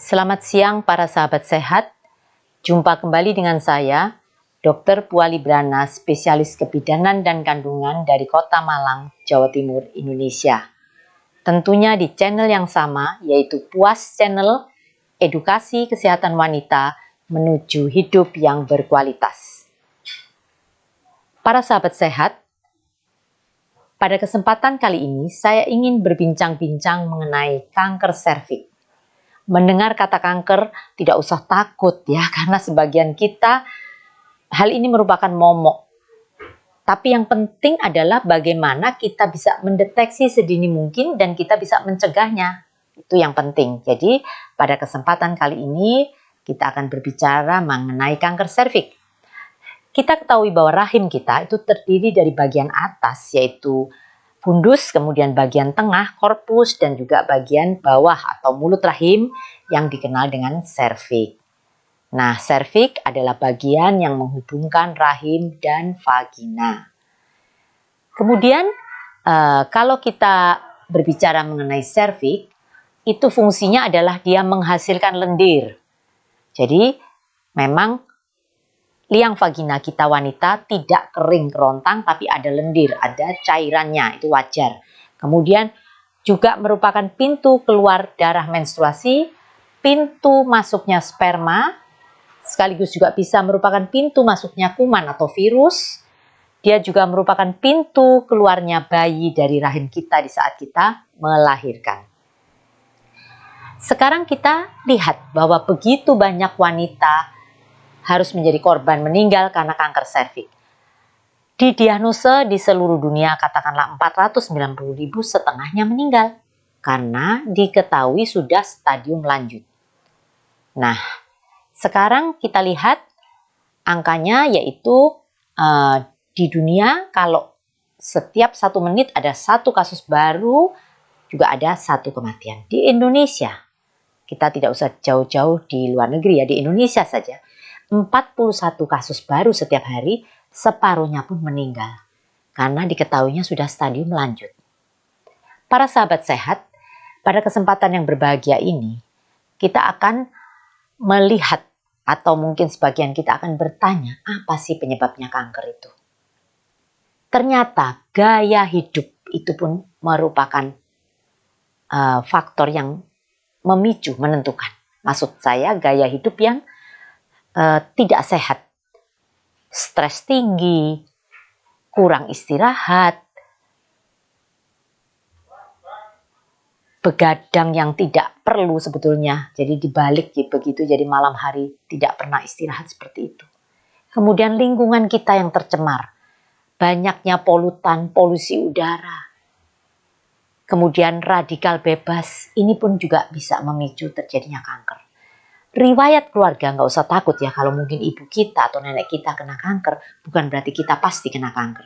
Selamat siang para sahabat sehat. Jumpa kembali dengan saya, Dr. Puali Brana, spesialis kebidanan dan kandungan dari Kota Malang, Jawa Timur, Indonesia. Tentunya di channel yang sama, yaitu PUAS Channel, Edukasi Kesehatan Wanita menuju hidup yang berkualitas. Para sahabat sehat, pada kesempatan kali ini saya ingin berbincang-bincang mengenai kanker serviks. Mendengar kata kanker tidak usah takut ya, karena sebagian kita hal ini merupakan momok. Tapi yang penting adalah bagaimana kita bisa mendeteksi sedini mungkin dan kita bisa mencegahnya. Itu yang penting. Jadi pada kesempatan kali ini kita akan berbicara mengenai kanker serviks. Kita ketahui bahwa rahim kita itu terdiri dari bagian atas, yaitu fundus, kemudian bagian tengah, korpus, dan juga bagian bawah atau mulut rahim yang dikenal dengan serviks. Nah, serviks adalah bagian yang menghubungkan rahim dan vagina. Kemudian, kalau kita berbicara mengenai serviks, itu fungsinya adalah dia menghasilkan lendir. Jadi, memang liang vagina kita wanita tidak kering kerontang, tapi ada lendir, ada cairannya, itu wajar. Kemudian juga merupakan pintu keluar darah menstruasi, pintu masuknya sperma, sekaligus juga bisa merupakan pintu masuknya kuman atau virus. Dia juga merupakan pintu keluarnya bayi dari rahim kita di saat kita melahirkan. Sekarang kita lihat bahwa begitu banyak wanita harus menjadi korban meninggal karena kanker serviks. Didiagnosa di seluruh dunia katakanlah 490.000, setengahnya meninggal karena diketahui sudah stadium lanjut. Nah, sekarang kita lihat angkanya, yaitu di dunia kalau setiap 1 menit ada 1 kasus baru, juga ada 1 kematian. Di Indonesia, kita tidak usah jauh-jauh di luar negeri ya, di Indonesia saja 41 kasus baru setiap hari, separuhnya pun meninggal karena diketahuinya sudah stadium lanjut. Para sahabat sehat, pada kesempatan yang berbahagia ini kita akan melihat, atau mungkin sebagian kita akan bertanya, apa sih penyebabnya kanker itu? Ternyata gaya hidup itu pun merupakan faktor yang memicu, menentukan. Maksud saya gaya hidup yang tidak sehat, stres tinggi, kurang istirahat, begadang yang tidak perlu sebetulnya, jadi dibalik begitu, jadi malam hari tidak pernah istirahat seperti itu. Kemudian lingkungan kita yang tercemar, banyaknya polutan, polusi udara, kemudian radikal bebas, ini pun juga bisa memicu terjadinya kanker. Riwayat keluarga nggak usah takut ya, kalau mungkin ibu kita atau nenek kita kena kanker, bukan berarti kita pasti kena kanker.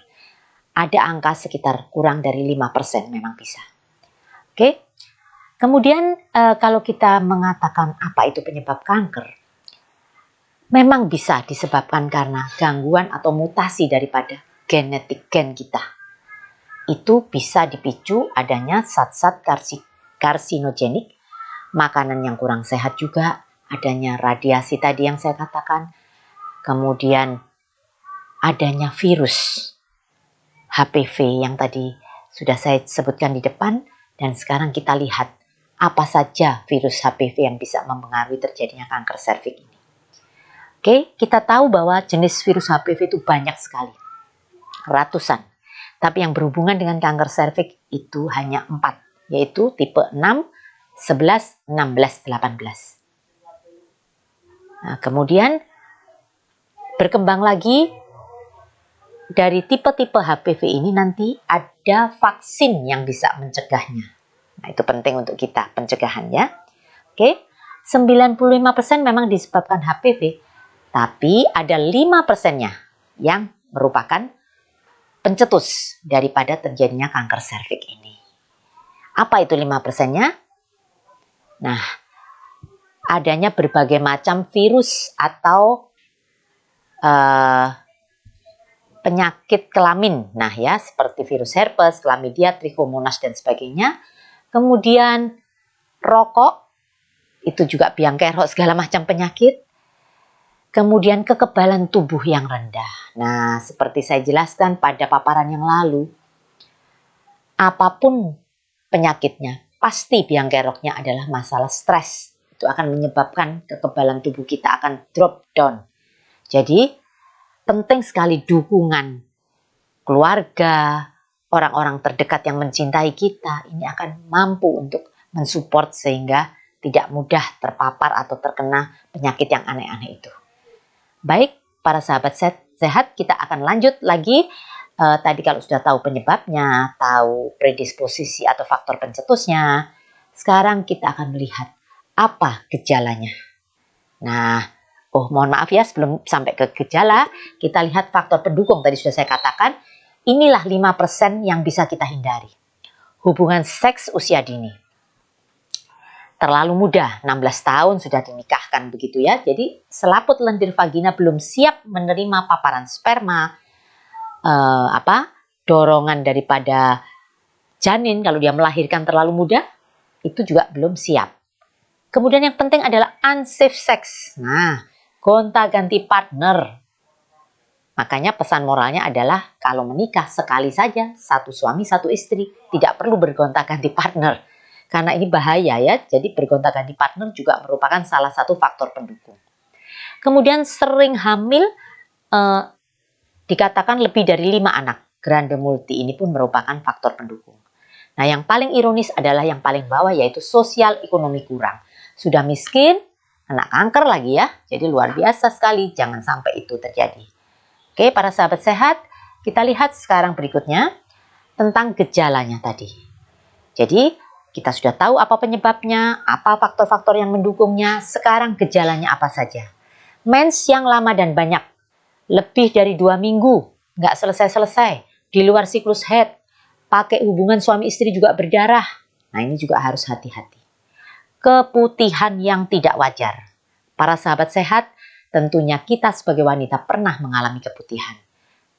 Ada angka sekitar kurang dari 5% memang bisa. Oke. Kemudian kalau kita mengatakan apa itu penyebab kanker, memang bisa disebabkan karena gangguan atau mutasi daripada genetik gen kita. Itu bisa dipicu adanya zat-zat karsinogenik, makanan yang kurang sehat juga, adanya radiasi tadi yang saya katakan, kemudian adanya virus HPV yang tadi sudah saya sebutkan di depan, dan sekarang kita lihat apa saja virus HPV yang bisa mempengaruhi terjadinya kanker serviks ini. Oke, kita tahu bahwa jenis virus HPV itu banyak sekali, ratusan. Tapi yang berhubungan dengan kanker serviks itu hanya 4, yaitu tipe 6, 11, 16, 18. Nah, kemudian berkembang lagi dari tipe-tipe HPV ini, nanti ada vaksin yang bisa mencegahnya. Nah, itu penting untuk kita, pencegahan ya. Oke, 95% memang disebabkan HPV, tapi ada 5%-nya yang merupakan pencetus daripada terjadinya kanker serviks ini. Apa itu 5%-nya? Nah, adanya berbagai macam virus atau penyakit kelamin. Nah ya, seperti virus herpes, chlamydia, trichomonas dan sebagainya. Kemudian rokok, itu juga biang kerok segala macam penyakit. Kemudian kekebalan tubuh yang rendah. Nah, seperti saya jelaskan pada paparan yang lalu, apapun penyakitnya, pasti biang keroknya adalah masalah stres. Itu akan menyebabkan kekebalan tubuh kita akan drop down. Jadi, penting sekali dukungan keluarga, orang-orang terdekat yang mencintai kita, ini akan mampu untuk mensupport sehingga tidak mudah terpapar atau terkena penyakit yang aneh-aneh itu. Baik, para sahabat sehat, kita akan lanjut lagi. Tadi kalau sudah tahu penyebabnya, tahu predisposisi atau faktor pencetusnya, sekarang kita akan melihat apa gejalanya. Nah, mohon maaf ya, sebelum sampai ke gejala, kita lihat faktor pendukung. Tadi sudah saya katakan, inilah 5% yang bisa kita hindari. Hubungan seks usia dini. Terlalu muda, 16 tahun sudah dinikahkan begitu ya. Jadi selaput lendir vagina belum siap menerima paparan sperma, dorongan daripada janin kalau dia melahirkan terlalu muda, itu juga belum siap. Kemudian yang penting adalah unsafe sex. Nah, gonta-ganti partner. Makanya pesan moralnya adalah kalau menikah sekali saja, satu suami satu istri, tidak perlu bergonta-ganti partner. Karena ini bahaya ya, jadi bergonta-ganti partner juga merupakan salah satu faktor pendukung. Kemudian sering hamil, dikatakan lebih dari 5 anak. Grande multi ini pun merupakan faktor pendukung. Nah, yang paling ironis adalah yang paling bawah, yaitu sosial ekonomi kurang. Sudah miskin, anak kanker lagi ya, jadi luar biasa sekali, jangan sampai itu terjadi. Oke, para sahabat sehat, kita lihat sekarang berikutnya tentang gejalanya tadi. Jadi, kita sudah tahu apa penyebabnya, apa faktor-faktor yang mendukungnya, sekarang gejalanya apa saja. Mens yang lama dan banyak, lebih dari 2 minggu, nggak selesai-selesai, di luar siklus haid, pakai hubungan suami istri juga berdarah. Nah, ini juga harus hati-hati. Keputihan yang tidak wajar. Para sahabat sehat, tentunya kita sebagai wanita pernah mengalami keputihan.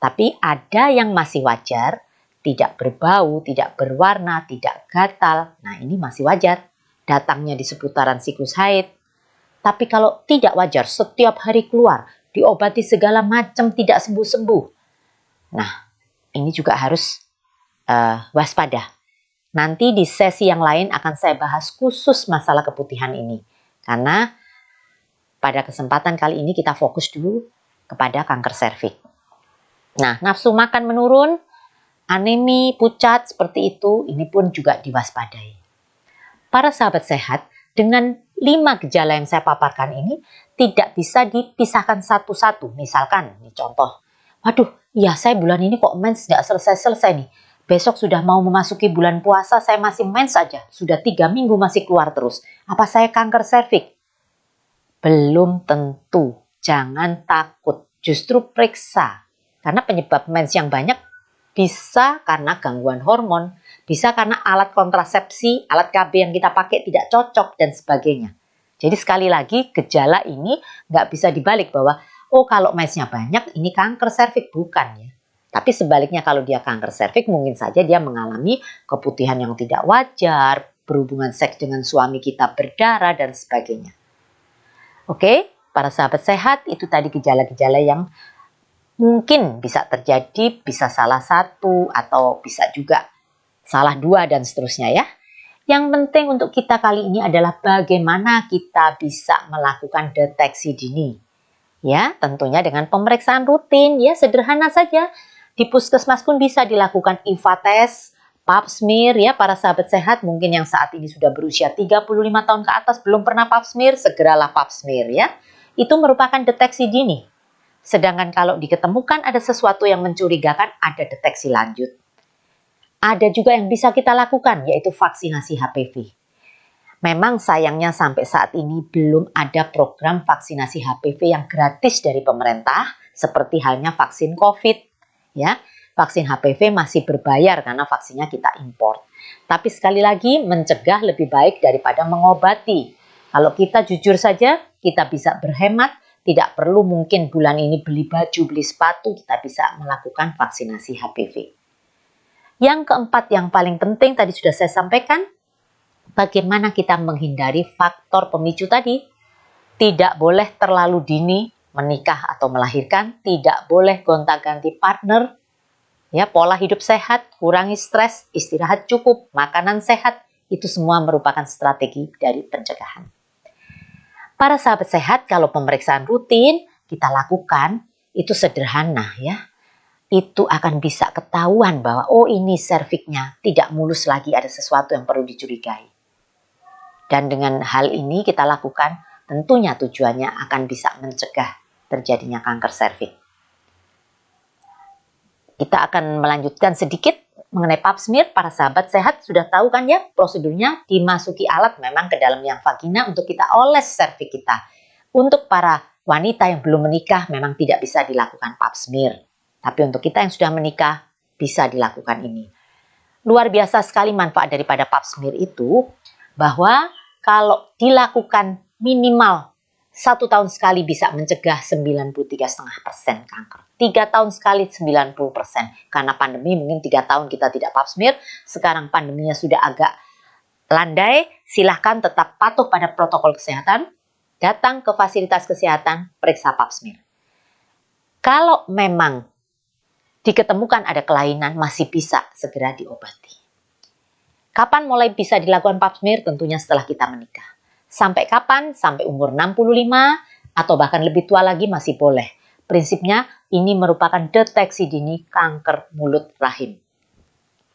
Tapi ada yang masih wajar, tidak berbau, tidak berwarna, tidak gatal. Nah, ini masih wajar. Datangnya di seputaran siklus haid. Tapi kalau tidak wajar, setiap hari keluar, diobati segala macam tidak sembuh-sembuh. Nah, ini juga harus waspada. Nanti di sesi yang lain akan saya bahas khusus masalah keputihan ini. Karena pada kesempatan kali ini kita fokus dulu kepada kanker serviks. Nah, nafsu makan menurun, anemi, pucat seperti itu, ini pun juga diwaspadai. Para sahabat sehat, dengan 5 gejala yang saya paparkan ini tidak bisa dipisahkan satu-satu. Misalkan, ini contoh, waduh, ya saya bulan ini kok mens nggak selesai-selesai nih. Besok sudah mau memasuki bulan puasa, saya masih mens saja. Sudah 3 minggu masih keluar terus. Apa saya kanker serviks? Belum tentu. Jangan takut. Justru periksa. Karena penyebab mens yang banyak bisa karena gangguan hormon, bisa karena alat kontrasepsi, alat KB yang kita pakai tidak cocok, dan sebagainya. Jadi sekali lagi, gejala ini nggak bisa dibalik bahwa, kalau mensnya banyak, ini kanker serviks. Bukan ya. Tapi sebaliknya kalau dia kanker serviks, mungkin saja dia mengalami keputihan yang tidak wajar, berhubungan seks dengan suami kita berdarah, dan sebagainya. Oke, para sahabat sehat, itu tadi gejala-gejala yang mungkin bisa terjadi, bisa salah satu, atau bisa juga salah 2, dan seterusnya ya. Yang penting untuk kita kali ini adalah bagaimana kita bisa melakukan deteksi dini. Ya, tentunya dengan pemeriksaan rutin, ya sederhana saja. Di puskesmas pun bisa dilakukan IVA test, pap smear ya para sahabat sehat. Mungkin yang saat ini sudah berusia 35 tahun ke atas belum pernah pap smear, segeralah pap smear ya. Itu merupakan deteksi dini. Sedangkan kalau diketemukan ada sesuatu yang mencurigakan, ada deteksi lanjut. Ada juga yang bisa kita lakukan, yaitu vaksinasi HPV. Memang sayangnya sampai saat ini belum ada program vaksinasi HPV yang gratis dari pemerintah, seperti halnya vaksin COVID. Ya, vaksin HPV masih berbayar karena vaksinnya kita import. Tapi sekali lagi, mencegah lebih baik daripada mengobati. Kalau kita jujur saja, kita bisa berhemat. Tidak perlu mungkin bulan ini beli baju, beli sepatu, kita bisa melakukan vaksinasi HPV. Yang keempat yang paling penting tadi sudah saya sampaikan, bagaimana kita menghindari faktor pemicu tadi. Tidak boleh terlalu dini menikah atau melahirkan, tidak boleh gonta-ganti partner, ya, pola hidup sehat, kurangi stres, istirahat cukup, makanan sehat, itu semua merupakan strategi dari pencegahan. Para sahabat sehat, kalau pemeriksaan rutin kita lakukan, itu sederhana ya. Itu akan bisa ketahuan bahwa oh ini serviknya tidak mulus lagi, ada sesuatu yang perlu dicurigai. Dan dengan hal ini kita lakukan, tentunya tujuannya akan bisa mencegah terjadinya kanker serviks. Kita akan melanjutkan sedikit mengenai pap smear. Para sahabat sehat sudah tahu kan ya prosedurnya, dimasuki alat memang ke dalam yang vagina untuk kita oles serviks kita. Untuk para wanita yang belum menikah memang tidak bisa dilakukan pap smear. Tapi untuk kita yang sudah menikah bisa dilakukan ini. Luar biasa sekali manfaat daripada pap smear itu, bahwa kalau dilakukan minimal 1 tahun sekali bisa mencegah 93,5% kanker. 3 tahun sekali 90%. Karena pandemi mungkin 3 tahun kita tidak pap smear. Sekarang pandeminya sudah agak landai. Silahkan tetap patuh pada protokol kesehatan. Datang ke fasilitas kesehatan, periksa pap smear. Kalau memang diketemukan ada kelainan, masih bisa segera diobati. Kapan mulai bisa dilakukan pap smear? Tentunya setelah kita menikah. Sampai kapan? Sampai umur 65 atau bahkan lebih tua lagi masih boleh. Prinsipnya ini merupakan deteksi dini kanker mulut rahim.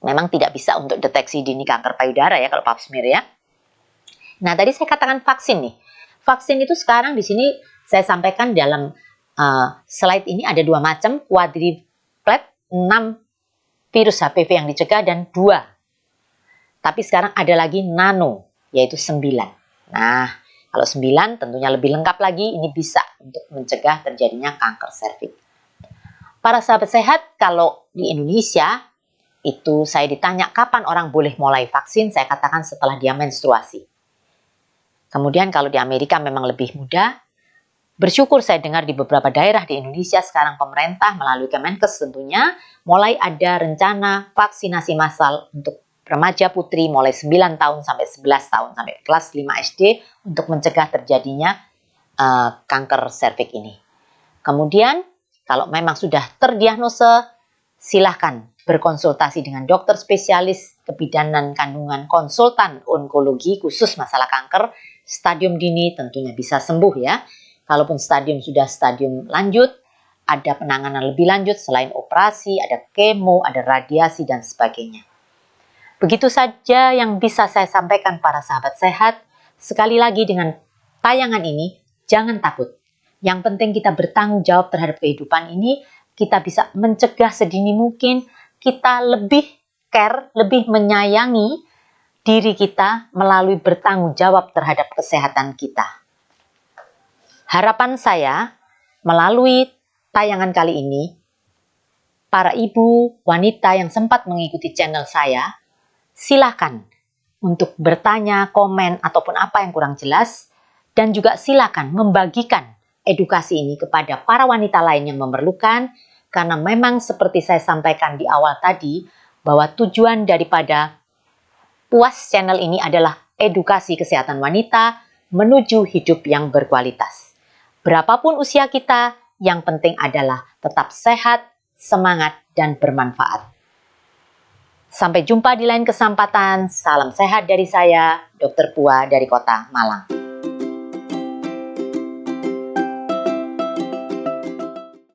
Memang tidak bisa untuk deteksi dini kanker payudara ya kalau pap smear ya. Nah, tadi saya katakan vaksin nih. Vaksin itu sekarang di sini saya sampaikan dalam slide ini ada 2 macam, quadriplet, 6 virus HPV yang dicegah dan 2. Tapi sekarang ada lagi nano, yaitu 9. Nah, kalau 9 tentunya lebih lengkap lagi, ini bisa untuk mencegah terjadinya kanker serviks. Para sahabat sehat, kalau di Indonesia, itu saya ditanya kapan orang boleh mulai vaksin, saya katakan setelah dia menstruasi. Kemudian kalau di Amerika memang lebih mudah. Bersyukur saya dengar di beberapa daerah di Indonesia sekarang pemerintah melalui Kemenkes tentunya mulai ada rencana vaksinasi massal untuk remaja putri mulai 9 tahun sampai 11 tahun sampai kelas 5 SD untuk mencegah terjadinya kanker serviks ini. Kemudian kalau memang sudah terdiagnosa, silahkan berkonsultasi dengan dokter spesialis kebidanan kandungan, konsultan onkologi khusus masalah kanker. Stadium dini tentunya bisa sembuh ya. Kalaupun sudah stadium lanjut, ada penanganan lebih lanjut selain operasi, ada kemo, ada radiasi dan sebagainya. Begitu saja yang bisa saya sampaikan para sahabat sehat. Sekali lagi dengan tayangan ini, jangan takut. Yang penting kita bertanggung jawab terhadap kehidupan ini, kita bisa mencegah sedini mungkin, kita lebih care, lebih menyayangi diri kita melalui bertanggung jawab terhadap kesehatan kita. Harapan saya melalui tayangan kali ini, para ibu, wanita yang sempat mengikuti channel saya, silakan untuk bertanya, komen, ataupun apa yang kurang jelas. Dan juga silakan membagikan edukasi ini kepada para wanita lain yang memerlukan. Karena memang seperti saya sampaikan di awal tadi, bahwa tujuan daripada PUAS channel ini adalah edukasi kesehatan wanita menuju hidup yang berkualitas. Berapapun usia kita, yang penting adalah tetap sehat, semangat, dan bermanfaat. Sampai jumpa di lain kesempatan. Salam sehat dari saya, Dr. Pua dari Kota Malang.